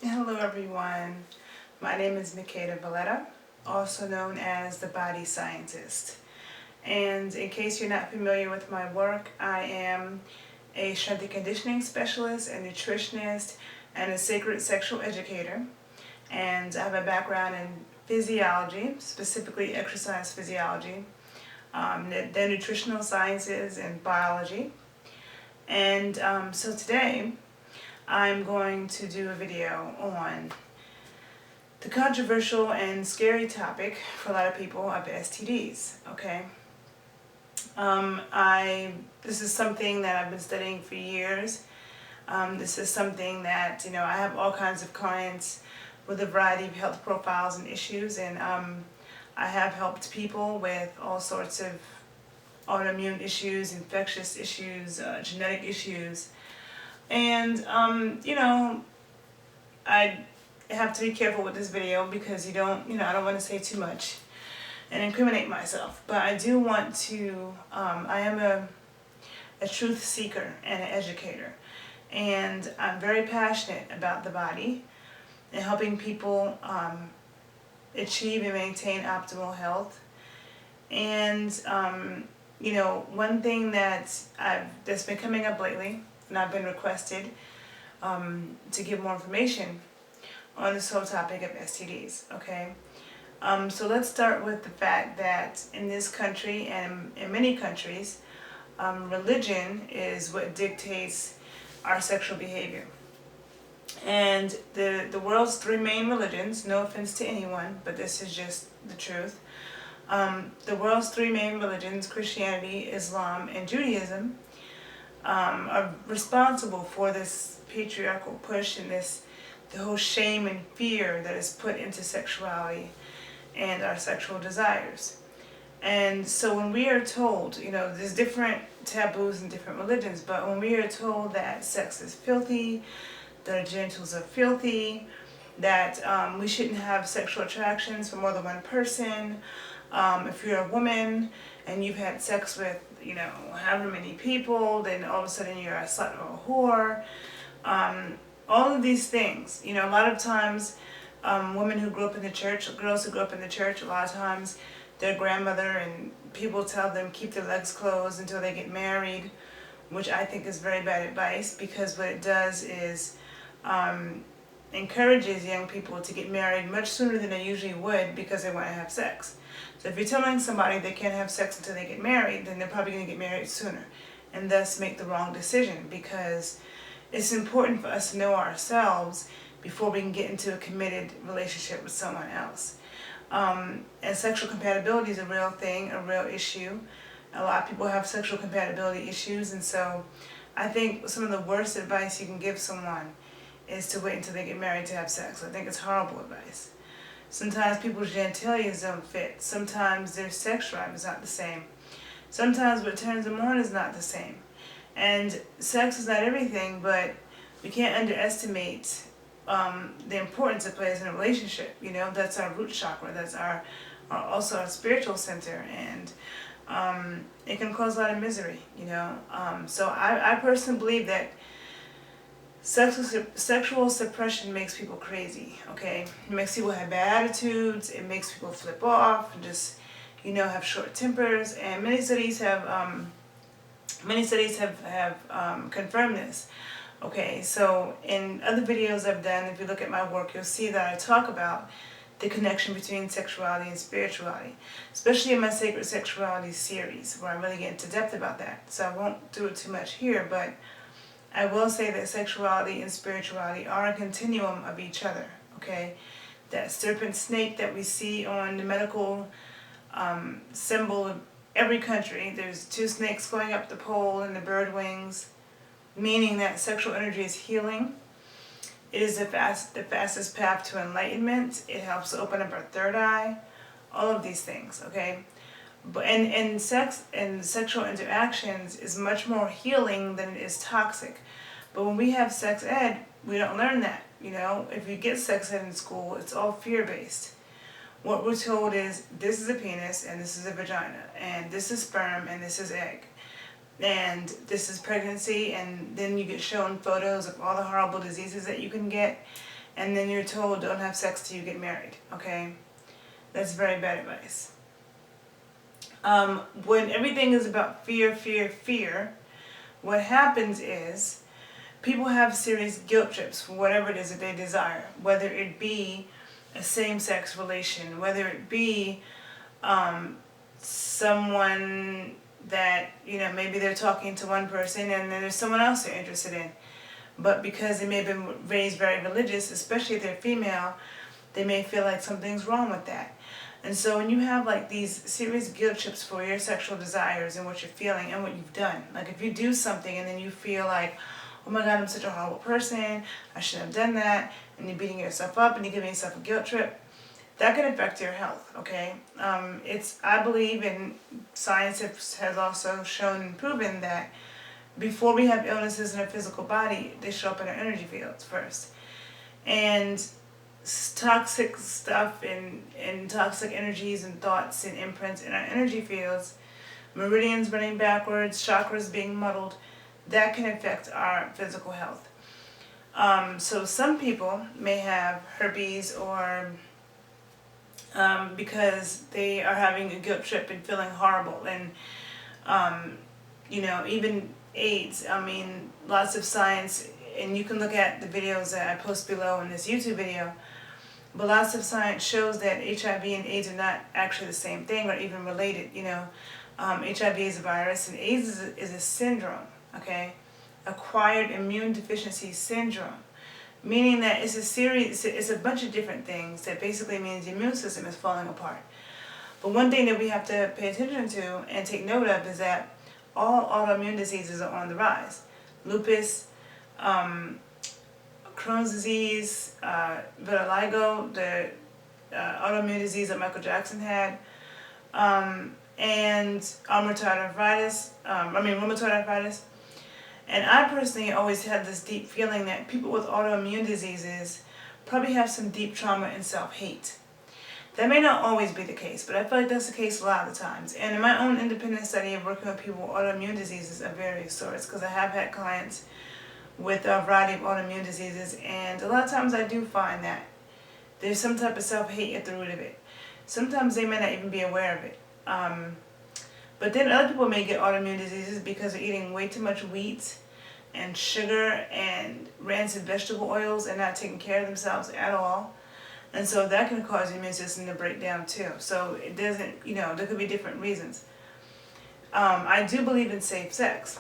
Hello everyone, my name is Nikita Valletta, also known as the Body Scientist. And in case you're not familiar with my work, I am a strength and conditioning specialist, a nutritionist, and a sacred sexual educator. And I have a background in physiology, specifically exercise physiology, the nutritional sciences and biology. And so today I'm going to do a video on the controversial and scary topic for a lot of people of STDs, okay? This is something that I've been studying for years. This is something that, I have all kinds of clients with a variety of health profiles and issues, and I have helped people with all sorts of autoimmune issues, infectious issues, genetic issues. And, I have to be careful with this video because I don't want to say too much and incriminate myself. But I do want to, I am a truth seeker and an educator. And I'm very passionate about the body and helping people achieve and maintain optimal health. And, one thing that's been coming up lately, and I've been requested to give more information on this whole topic of STDs, okay? So let's start with the fact that in this country and in many countries, religion is what dictates our sexual behavior. And the world's three main religions, no offense to anyone, but this is just the truth. The world's three main religions, Christianity, Islam, and Judaism, are responsible for this patriarchal push and the whole shame and fear that is put into sexuality and our sexual desires. And so when we are told, there's different taboos in different religions, but when we are told that sex is filthy, that our genitals are filthy, that we shouldn't have sexual attractions for more than one person, if you're a woman and you've had sex with, however many people, then all of a sudden you're a slut or a whore. All of these things, a lot of times women who grew up in the church, girls who grew up in the church, a lot of times their grandmother and people tell them keep their legs closed until they get married, which I think is very bad advice, because what it does is encourages young people to get married much sooner than they usually would because they want to have sex. So if you're telling somebody they can't have sex until they get married, then they're probably going to get married sooner and thus make the wrong decision, because it's important for us to know ourselves before we can get into a committed relationship with someone else. And sexual compatibility is a real thing, a real issue. A lot of people have sexual compatibility issues, and so I think some of the worst advice you can give someone is to wait until they get married to have sex. I think it's horrible advice. Sometimes people's genitalia don't fit. Sometimes their sex drive is not the same. Sometimes what turns them on is not the same. And sex is not everything, but we can't underestimate the importance it plays in a relationship. That's our root chakra. That's also our spiritual center, and it can cause a lot of misery. So I personally believe that sexual suppression makes people crazy. Okay, it makes people have bad attitudes. It makes people flip off and just have short tempers. And many studies have confirmed this. Okay, so in other videos I've done, if you look at my work, you'll see that I talk about the connection between sexuality and spirituality, especially in my Sacred Sexuality series, where I really get into depth about that. So I won't do it too much here, but I will say that sexuality and spirituality are a continuum of each other, okay? That serpent snake that we see on the medical symbol of every country, there's two snakes going up the pole and the bird wings, meaning that sexual energy is healing. It is the fastest path to enlightenment. It helps to open up our third eye. All of these things, okay? But and sex and sexual interactions is much more healing than it is toxic. But when we have sex ed, we don't learn that. If you get sex ed in school, it's all fear-based. What we're told is this is a penis and this is a vagina, and this is sperm and this is egg, and this is pregnancy, and then you get shown photos of all the horrible diseases that you can get, and then you're told don't have sex till you get married, okay? That's very bad advice. When everything is about fear, fear, fear, what happens is people have serious guilt trips for whatever it is that they desire, whether it be a same-sex relation, whether it be someone that, maybe they're talking to one person and then there's someone else they're interested in. But because they may have been raised very religious, especially if they're female, they may feel like something's wrong with that. And so when you have like these serious guilt trips for your sexual desires and what you're feeling and what you've done, like if you do something and then you feel like, oh my God, I'm such a horrible person, I shouldn't have done that, and you're beating yourself up and you're giving yourself a guilt trip, that can affect your health, okay? I believe, and science has also shown and proven that before we have illnesses in our physical body, they show up in our energy fields first. And toxic stuff and toxic energies and thoughts and imprints in our energy fields, meridians running backwards, chakras being muddled, that can affect our physical health. So some people may have herpes or because they are having a guilt trip and feeling horrible, and even AIDS. I mean, lots of science, and you can look at the videos that I post below in this YouTube video, but lots of science shows that HIV and AIDS are not actually the same thing or even related. HIV is a virus and AIDS is a syndrome, okay? Acquired immune deficiency syndrome, meaning that it's a bunch of different things that basically means the immune system is falling apart. But one thing that we have to pay attention to and take note of is that all autoimmune diseases are on the rise. Lupus, Crohn's disease, vitiligo, the autoimmune disease that Michael Jackson had, and rheumatoid arthritis. And I personally always had this deep feeling that people with autoimmune diseases probably have some deep trauma and self-hate. That may not always be the case, but I feel like that's the case a lot of the times. And in my own independent study of working with people with autoimmune diseases of various sorts, because I have had clients with a variety of autoimmune diseases, and a lot of times I do find that there's some type of self-hate at the root of it. Sometimes they may not even be aware of it. But then other people may get autoimmune diseases because they're eating way too much wheat and sugar and rancid vegetable oils and not taking care of themselves at all. And so that can cause the immune system to break down too. So it doesn't, there could be different reasons. I do believe in safe sex.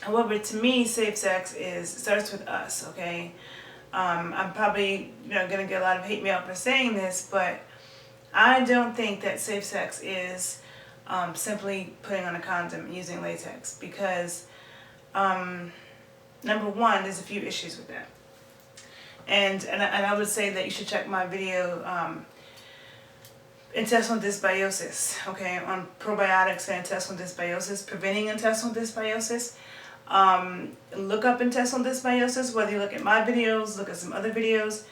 However, to me, safe sex starts with us, okay? I'm probably, going to get a lot of hate mail for saying this, but I don't think that safe sex is simply putting on a condom and using latex, because number one, there's a few issues with that. And I would say that you should check my video, intestinal dysbiosis, okay, on probiotics and intestinal dysbiosis, preventing intestinal dysbiosis. Look up intestinal dysbiosis, whether you look at my videos, look at some other videos.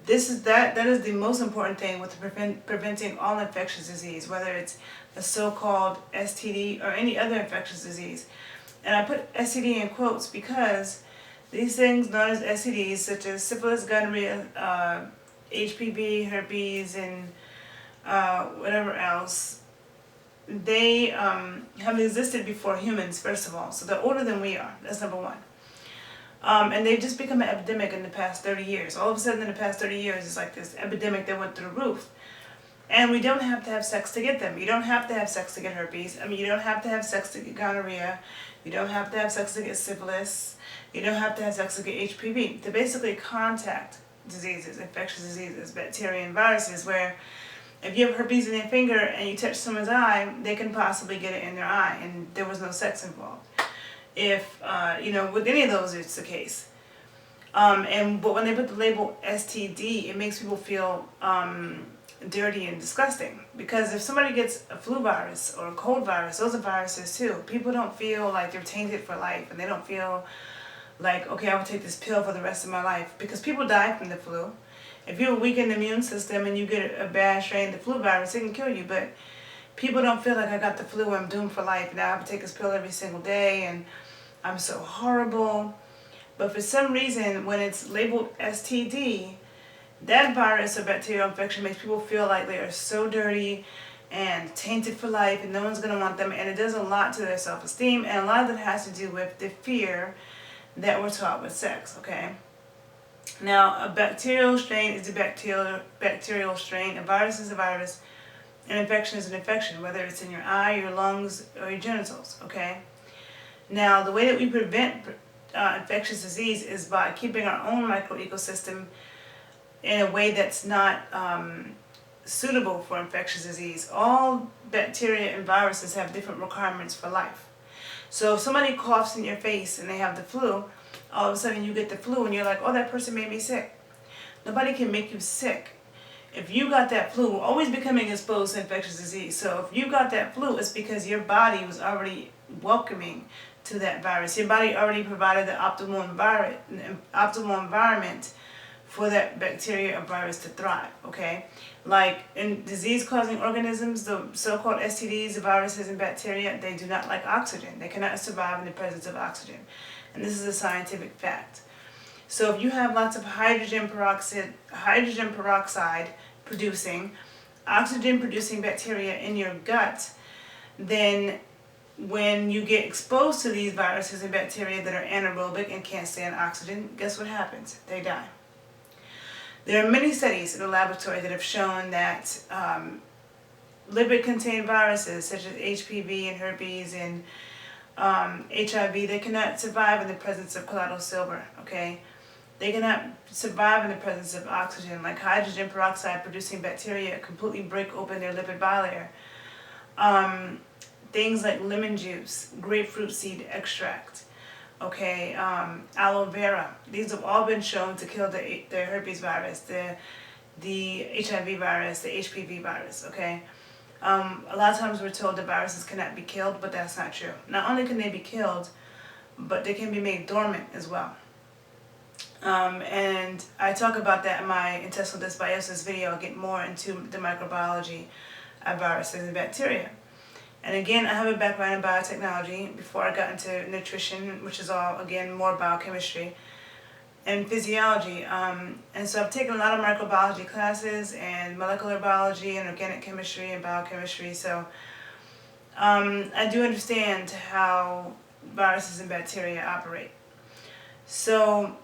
That is the most important thing with preventing all infectious disease, whether it's a so-called STD or any other infectious disease. And I put STD in quotes because these things known as STDs, such as syphilis, gonorrhea, HPV, herpes, and whatever else, they have existed before humans, first of all. So they're older than we are. That's number one. And they've just become an epidemic in the past 30 years. All of a sudden in the past 30 years, it's like this epidemic that went through the roof. And we don't have to have sex to get them. You don't have to have sex to get herpes. I mean, you don't have to have sex to get gonorrhea. You don't have to have sex to get syphilis. You don't have to have sex to get HPV. They're basically contact diseases, infectious diseases, bacteria and viruses, where if you have herpes in your finger and you touch someone's eye, they can possibly get it in their eye, and there was no sex involved. If, with any of those, it's the case. But when they put the label STD, it makes people feel dirty and disgusting. Because if somebody gets a flu virus or a cold virus, those are viruses too. People don't feel like they're tainted for life, and they don't feel like, okay, I will take this pill for the rest of my life. Because people die from the flu. If you have a weakened immune system and you get a bad strain of the flu virus, it can kill you. But people don't feel like I got the flu, I'm doomed for life. Now I have to take this pill every single day and I'm so horrible. But for some reason, when it's labeled STD, that virus or bacterial infection makes people feel like they are so dirty and tainted for life, and no one's going to want them, and it does a lot to their self-esteem, and a lot of it has to do with the fear that we're taught with sex, okay? Now, a bacterial strain is a bacterial strain, a virus is a virus, an infection is an infection, whether it's in your eye, your lungs, or your genitals, okay? Now, the way that we prevent infectious disease is by keeping our own microecosystem in a way that's not suitable for infectious disease. All bacteria and viruses have different requirements for life. So if somebody coughs in your face and they have the flu, all of a sudden you get the flu and you're like, oh, that person made me sick. Nobody can make you sick. If you got that flu, we're always becoming exposed to infectious disease. So if you got that flu, it's because your body was already welcoming to that virus. Your body already provided the optimal environment for that bacteria or virus to thrive, okay? Like in disease-causing organisms, the so-called STDs, the viruses and bacteria, they do not like oxygen. They cannot survive in the presence of oxygen. And this is a scientific fact. So if you have lots of hydrogen peroxide producing, oxygen producing bacteria in your gut, then when you get exposed to these viruses and bacteria that are anaerobic and can't stand oxygen, guess what happens? They die. There are many studies in the laboratory that have shown that lipid-contained viruses such as HPV and herpes and HIV, they cannot survive in the presence of colloidal silver, okay? They cannot survive in the presence of oxygen, like hydrogen peroxide producing bacteria completely break open their lipid bilayer. Things like lemon juice, grapefruit seed extract, okay, aloe vera. These have all been shown to kill the herpes virus, the HIV virus, the HPV virus, okay? A lot of times we're told the viruses cannot be killed, but that's not true. Not only can they be killed, but they can be made dormant as well. And I talk about that in my intestinal dysbiosis video. I'll get more into the microbiology of viruses and bacteria. And again, I have a background in biotechnology before I got into nutrition, which is all, again, more biochemistry and physiology. And so I've taken a lot of microbiology classes and molecular biology and organic chemistry and biochemistry. So I do understand how viruses and bacteria operate. So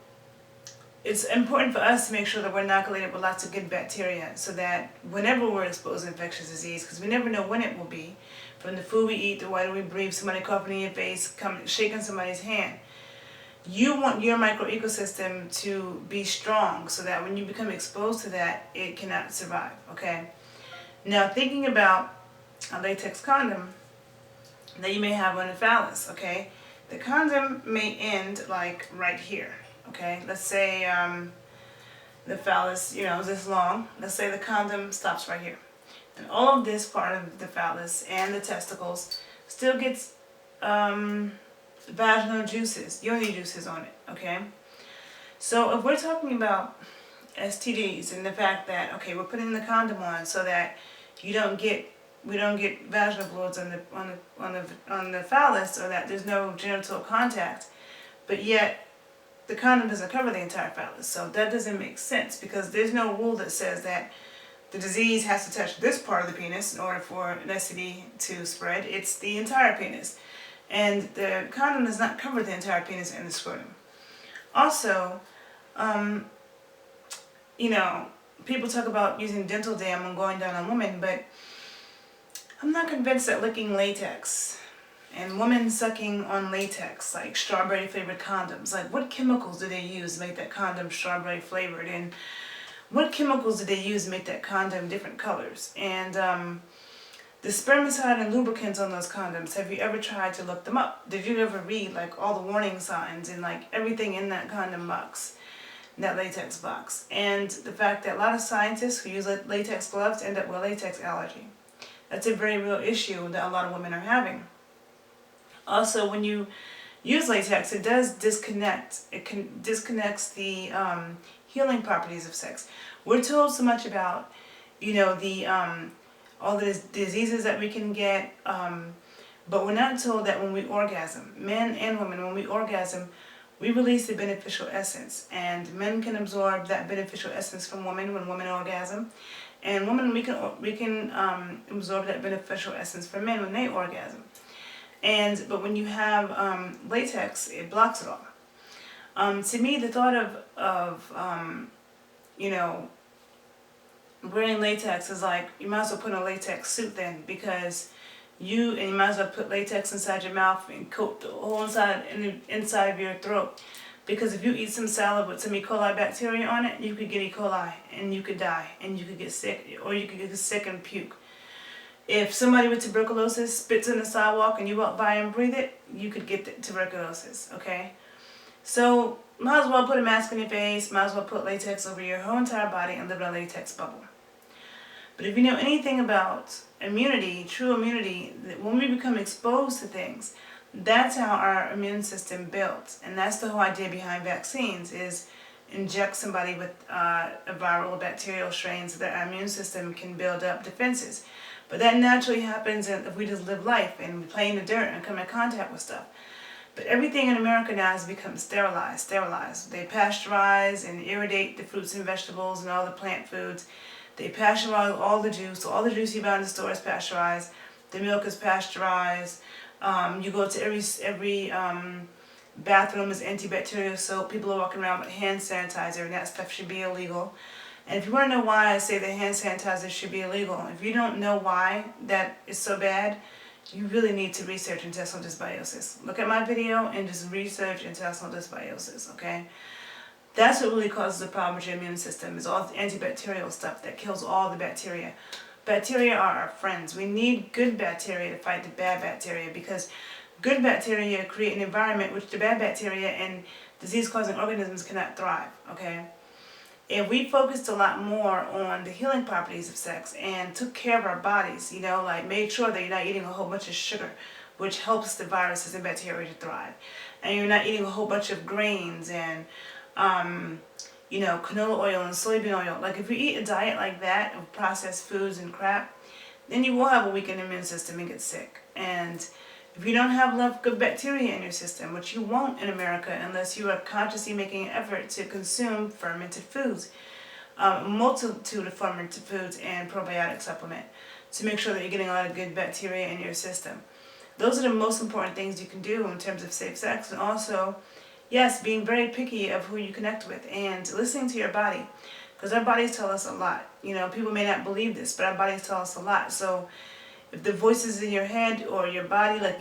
it's important for us to make sure that we're inoculated with lots of good bacteria so that whenever we're exposed to infectious disease, because we never know when it will be, from the food we eat, the water we breathe, somebody coughing in your face, shaking somebody's hand. You want your microecosystem to be strong so that when you become exposed to that, it cannot survive, okay? Now, thinking about a latex condom that you may have on the phallus, okay? The condom may end like right here, okay? Let's say the phallus, is this long. Let's say the condom stops right here. And all of this part of the phallus and the testicles still gets vaginal juices, yoni juices on it, okay? So if we're talking about STDs and the fact that, okay, we're putting the condom on so that we don't get vaginal fluids on the phallus, or that there's no genital contact, but yet the condom doesn't cover the entire phallus. So that doesn't make sense, because there's no rule that says that the disease has to touch this part of the penis in order for an STD to spread. It's the entire penis. And the condom does not cover the entire penis and the scrotum. Also, people talk about using dental dam when going down on women, but I'm not convinced that licking latex and women sucking on latex, like strawberry flavored condoms, like what chemicals do they use to make that condom strawberry flavored? And what chemicals did they use to make that condom different colors? And the spermicide and lubricants on those condoms, have you ever tried to look them up? Did you ever read like all the warning signs and like everything in that condom box, that latex box? And the fact that a lot of scientists who use latex gloves end up with latex allergy. That's a very real issue that a lot of women are having. Also, when you use latex, it does disconnect. It disconnects the healing properties of sex. We're told so much about, all the diseases that we can get, but we're not told that when we orgasm, men and women, when we orgasm, we release the beneficial essence, and men can absorb that beneficial essence from women when women orgasm, and women we can absorb that beneficial essence from men when they orgasm. But when you have latex, it blocks it all. To me, the thought of you know, wearing latex is like, you might as well put a latex suit then, because you might as well put latex inside your mouth and coat the whole inside of your throat. Because if you eat some salad with some E. coli bacteria on it, you could get E. coli and you could die and you could get sick, or you could get sick and puke. If somebody with tuberculosis spits on the sidewalk and you walk by and breathe it, you could get tuberculosis, okay? So, might as well put a mask on your face, might as well put latex over your whole entire body and live in a latex bubble. But if you know anything about immunity, true immunity, that when we become exposed to things, that's how our immune system builds. And that's the whole idea behind vaccines, is inject somebody with a viral or bacterial strain so that our immune system can build up defenses. But that naturally happens if we just live life and we play in the dirt and come in contact with stuff. But everything in America now has become sterilized. They pasteurize and irradiate the fruits and vegetables and all the plant foods. They pasteurize all the juice. So all the juice you buy in the store is pasteurized. The milk is pasteurized. You go to every bathroom is antibacterial soap. People are walking around with hand sanitizer, and that stuff should be illegal. And if you want to know why I say that hand sanitizer should be illegal, if you don't know why that is so bad, you really need to research intestinal dysbiosis. Look at my video and just research intestinal dysbiosis, okay? That's what really causes the problem with your immune system, is all the antibacterial stuff that kills all the bacteria. Bacteria are our friends. We need good bacteria to fight the bad bacteria, because good bacteria create an environment which the bad bacteria and disease-causing organisms cannot thrive, okay? If we focused a lot more on the healing properties of sex and took care of our bodies, you know, like made sure that you're not eating a whole bunch of sugar, which helps the viruses and bacteria to thrive, and you're not eating a whole bunch of grains and, you know, canola oil and soybean oil. Like, if you eat a diet like that of processed foods and crap, then you will have a weakened immune system and get sick. And if you don't have enough good bacteria in your system, which you won't in America unless you are consciously making an effort to consume fermented foods, a multitude of fermented foods and probiotic supplement, to make sure that you're getting a lot of good bacteria in your system. Those are the most important things you can do in terms of safe sex. And also, yes, being very picky of who you connect with and listening to your body, because our bodies tell us a lot. You know, people may not believe this, but our bodies tell us a lot. So if the voices in your head or your body, like